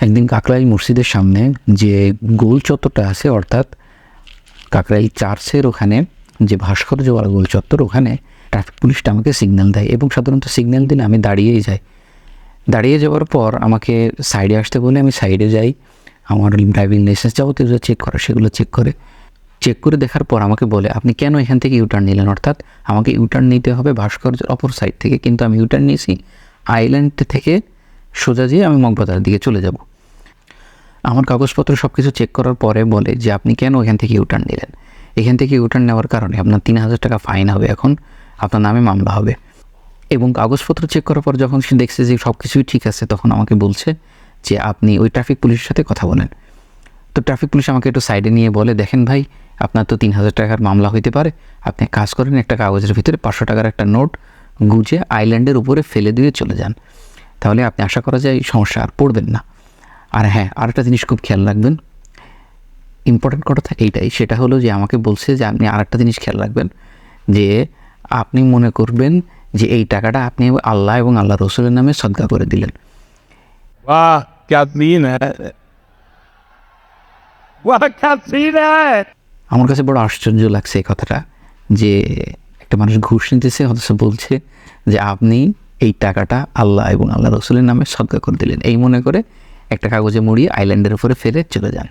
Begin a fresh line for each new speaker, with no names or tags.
একদিন কাকরাইল মসজিদের সামনে যে গোল চত্বরটা আছে, অর্থাৎ কাকরাইল চার্চের ওখানে যে ভাস্কর্যওয়ালা গোল চত্বর, ওখানে ট্রাফিক পুলিশটা আমাকে সিগন্যাল দেয় এবং সাধারণত সিগন্যাল দিলে আমি দাঁড়িয়েই যাই। দাঁড়িয়ে যাওয়ার পর আমাকে সাইডে আসতে বলে আমি সাইডে যাই। আমার ড্রাইভিং লাইসেন্স যাবতীয় চেক করা, সেগুলো চেক করে দেখার পর আমাকে বলে, আপনি কেন এখান থেকে ইউটার্ন নিলেন? অর্থাৎ আমাকে ইউটার্ন নিতে হবে ভাস্কর্যের অপর সাইড থেকে, কিন্তু আমি ইউটার্ন নিয়েছি আইল্যান্ড থেকে সোজা যেয়ে আমি মগবাজারের দিকে চলে যাব। আমার কাগজপত্র সব কিছু চেক করার পরে বলে যে আপনি কেন এখান থেকে ইউটার্ন নিলেন? এখান থেকে ইউটার্ন নেওয়ার কারণে আপনার 3,000 টাকা ফাইন হবে, এখন আপনার নামে মামলা হবে। এবং কাগজপত্র চেক করার পর যখন সে দেখছে যে সব কিছুই ঠিক আছে, তখন আমাকে বলছে যে আপনি ওই ট্রাফিক পুলিশের সাথে কথা বলেন। তো ট্রাফিক পুলিশ আমাকে একটু সাইডে নিয়ে বলে, দেখেন ভাই, আপনার তো 3,000 টাকার মামলা হইতে পারে, আপনি কাজ করেন, একটা কাগজের ভিতরে 500 টাকার একটা নোট গুজে আইল্যান্ডের উপরে ফেলে দিয়ে চলে যান, তাহলে আপনি আশা করা যায় এই সমস্যা আর পড়বেন না। আর হ্যাঁ, আরেকটা জিনিস খুব খেয়াল রাখবেন, ইম্পর্টেন্ট কথা এইটাই, সেটা হলো যে আমাকে বলছে যে আপনি আরেকটা জিনিস খেয়াল রাখবেন, যে আপনি মনে করবেন যে এই টাকাটা আপনি আল্লাহ এবং আল্লাহ রসুলের নামে সদকা করে দিলেন।
वाह क्या सीन है, वाह क्या सीन है।
আমার কাছে বড় আশ্চর্য লাগছে এই কথাটা, যে একটা মানুষ ঘুষ নিতেছে অথচ বলছে যে আপনি এই টাকাটা আল্লাহ এবং আল্লাহ রসুলের নামে সদকা করে দিলেন, এই মনে করে একটা কাগজে মুড়িয়ে আইল্যান্ডের উপরে ফেলে চলে যান।